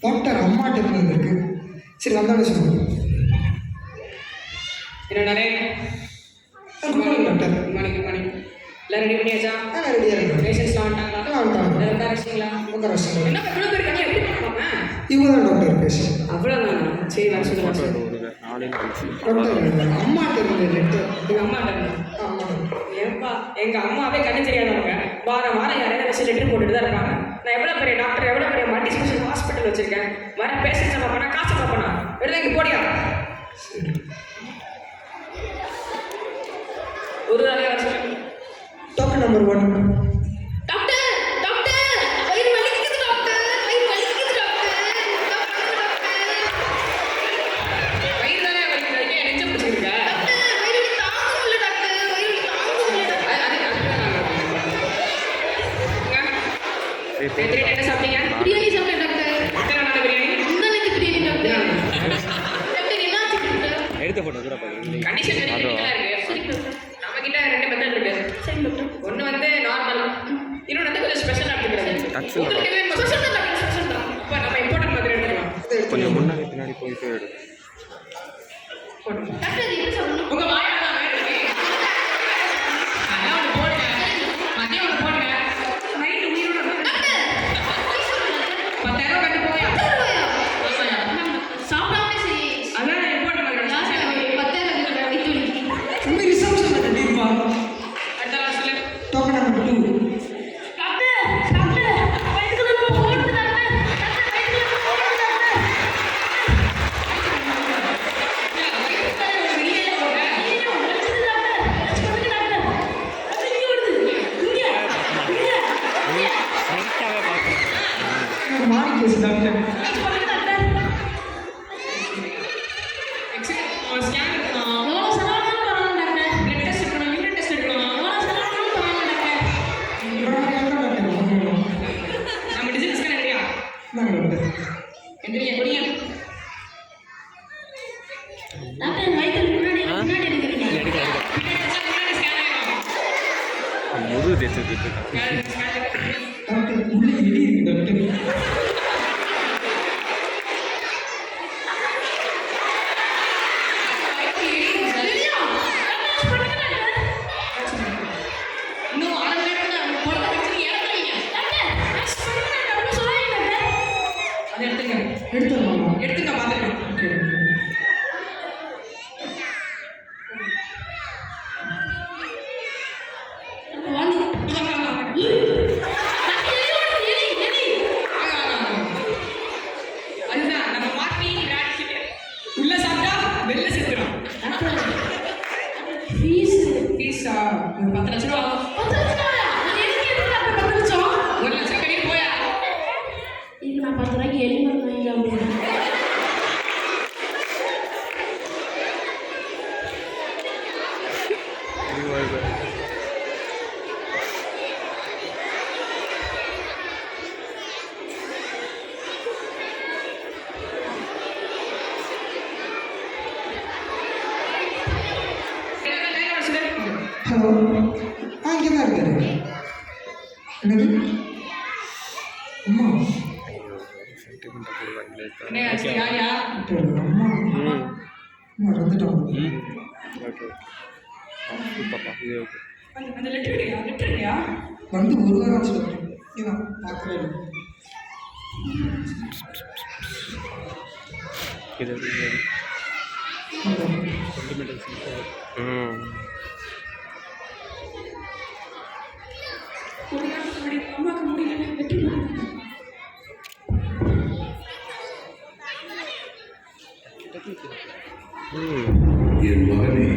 Doctor அம்மாட்ட இருந்து வந்திருக்கு. சரி வந்தோடனே சொல்லுங்கள். என்னடே good morning doctor. Good morning good morning. எல்லாம் ரெடி பண்ணியாச்சா? ரெடியாக இருக்கேன். பேஷண்ட்ஸ்லாம் வந்துட்டாங்களா? வந்துட்டாங்க. உட்கார வச்சிங்களா? உட்கார வச்சுட்டாங்க. என்ன எவ்வளோ பேர் இருக்காங்க? எப்படி பார்ப்பாங்க? இவங்க தான் டாக்டர் பேஷண்ட். அவ்வளோதானா? சரி வர சொல்லுங்க. டாக்டர் அம்மாட்ட இருந்து லெட்டர். எங்கள் அம்மா இருந்தாங்க. ஏப்பா எங்கள் அம்மாவே கண்ணு தெரியாதவங்க. வாரம் வாரம் யாரையாவது வச்சு லெட்டர் போட்டுட்டு தான் இருப்பாங்க. நான் எவ்வளோ பெரிய டாக்டர், எவ்வளோ பெரிய மல்டி ஸ்பெஷல் ஹாஸ்பிட்டல் வச்சுருக்கேன். வர பேஷண்ட்ஸை பார்ப்பேனா, காசை பார்ப்பேனா? வெறும் இங்கே போடியா ஒரு வேலையாக வர சொல்லுங்க. Doctor number 1. டாக்டர் டாக்டர் வயிறு வலிக்குது டாக்டர், வயிறு வலிக்குது டாக்டர். வயிறு தானே வலிக்குது, ஏன் நெஞ்சு பிடிச்சிருக்க? டாக்டர் வயிறு தாங்க முடியல டாக்டர், வயிறு தாங்க முடியல டாக்டர். என்ன சாப்பிட்டீங்க? பிரியாணி சாப்பிட்டேன் டாக்டர். எத்தனை நாள் பிரியாணி? முந்தானத்து பிரியாணி டாக்டர். டாக்டர் என்னாச்சு டாக்டர்? எடுத்த ஃபோட்டோ கூட பாருங்க. கண்டிஷன் வெரி கிரிட்டிக்கலா இருக்கு. சரி டாக்டர். நம்ம கிட்ட 2 மெத்தட் இருக்கு. சரி டாக்டர். ஒன்னு வந்து நார்மல், இன்னொன்று வந்து கொஞ்சம் ஸ்பெஷலா எடுத்துக்கிறது. Actual உங்களுக்கு எது ஸ்பெஷல் தான் டாக்டர், ஸ்பெஷல் தான். இப்போ நம்ம இம்பார்ட்டன்ட் மாதிரி எடுத்துக்கலாம். கொஞ்சம் முன்னாடி பின்னாடி போயிட்டு எடு. டாக்டர் இது எப்படி சாப்பிடணும்? உங்க வாயால தான் வேணுமே. அதான் ஒன்று போடுங்க, மதியம் ஒன்று போடுங்க, நைட்டு உயிரோட டாக்டர் 10,000 கட்டு போய் 10,000 ரூபாயா? சாப்பிடாமலே சரி. அதான் இம்பார்ட்டன்ட் மாதிரி லாஸ்ட் 10,000 டாக்டர் வயிற்று வலிக்குது. உண்மை ரிசப்ஷன் கண்டிப்பா. அடுத்த லாஸ்ட்ல டாக்டர் நம்பர் 2. டாக்டர் டாக்டர் வயிற்றுல போடுது டாக்டர். டாக்டர் வயிற்றுல போடுது டாக்டர். வெளியே போங்க. ஐயோ வலிக்குது டாக்டர். சொல்லுங்க டாக்டர். அது இங்க வருது. இங்க கரெக்டாகவே பார்க்கணும். மாறி கேஸ் டாக்டர். சொல்லுங்க டாக்டர். ஸ்கேன் எடுக்கணும், எவ்வளோ செலவானாலும் பரவாயில்ல டாக்டர். பிளட் டெஸ்ட் எடுக்கணும், யூரின் டெஸ்ட் எடுக்கணும். எவ்வளோ செலவானாலும் பரவாயில்ல டாக்டர். நம்ம டிஜிட்டல் ஸ்கேன் இல்லையா? எந்திரிங்க, குடிங்க. டாக்டர் வயிற்றுல முன்னாடி இருக்கிறீங்க. எடுக்க பின்னாடி வச்சா முன்னாடி ஸ்கேன் ஆயிடும். முது தேய்ச்சி ஸ்கேன் டாக்டர் உள்ளே எலி இருக்கு டாக்டர். சரியா? டாக்டர் சொல்லுங்க டாக்டர். இன்னும் 1/2 மணி நேரத்துல குழந்தை வச்சு இறந்துருவீங்க. டாக்டர் சொல்லுங்க டாக்டர். சொல்லாதீங்க டாக்டர். அதை எடுத்துங்க, எடுத்துடலாமா? எடுத்துங்க, பார்த்துக்கலாம். ஓகே. வாங்க. டாக்டர் எலி வருது, எலி. அதுதான் நம்ம மாட்டி ராட்சிட்டு உள்ள சாப்பிட்டா வெளில செத்துரும். டாக்டர் ஃபீஸ் ஃபீஸா ஒரு 10 லட்ச ரூபா ஆகும். 10 லட்சம் ரூபாயா? அது எதுக்கு எதுக்கு டாக்டர் 10 லட்சம்? 1 லட்சம் கட்டிட்டு போயா. இதுக்கு நான் 10 ரூபாய்க்கு எலி மருந்து வாங்கிக்கலாம் அப்படின்னு. ஹலோ. இங்கே தான் இருக்காரு. என்னது? அம்மா. என்ன ஆச்சு? யாரியா? டாக்டர் அம்மா. அம்மா இறந்துட்டாங்க. ஓகே சூப்பர்ப்பா. இது ஓகே. அந்த லெட்டர் எடுயா, லெட்டர் எடுயா. வந்து 1 வாரம் ஆச்சு டாக்டர். ஏன்னா பார்க்கவே இல்லை. இது சென்டிமெண்டல் அம்மாக்கு முடியல, லெட்டர் எடுயா. என் மகனே,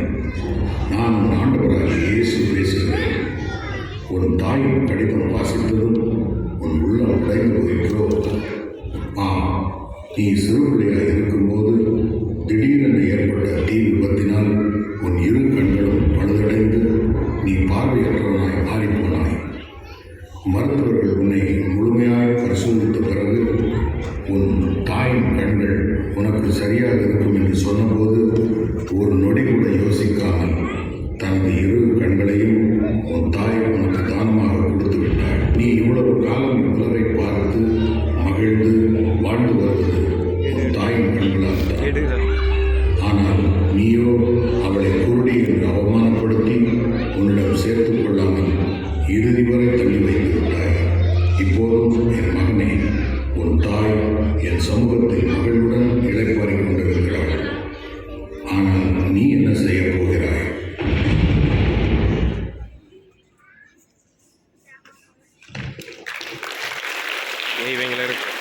நான் உன் ஆண்டவராகிய இயேசு பேசுகிறேன். உன் தாயின் கடிதம் வாசித்ததும் உன் உள்ளம் உடைந்து போகிறோ? நீ சிறுபிள்ளையாக இருக்கும்போது திடீரென ஏற்பட்ட தீ விபத்தினால் உன் இரு கண்களும் பழுதடைந்து நீ பார்வையற்றவனாய் மாறிப்போனாய். மருத்துவர்கள் உன்னை முழுமையாய் பரிசோதித்த பிறகு உன் தாயின் கண்கள் உனக்கு சரியாக இருக்கும் என்று சொன்னபோது ஒரு நொடி கூட யோசிக்காமல் தனது இரு கண்களையும் உன் தாய் உனக்கு தானமாக கொடுத்து விட்டாள். நீ இவ்வளவு காலம் உலகை பார்த்து மகிழ்ந்து வாழ்ந்து வருவதை உன்னிடம் சேர்த்துக் கொள்ளாமல் இறுதி வரை தள்ளி வைத்து விட்டாய். இப்போதும் என் மகனே, உன் தாய் என் சமூகத்தில் மகளுடன் இளைப்பாறிக் கொண்டிருக்கிறாள். ஆனால் நீ என்ன செய்யப் போகிறாய்? இவங்களை இருக்கு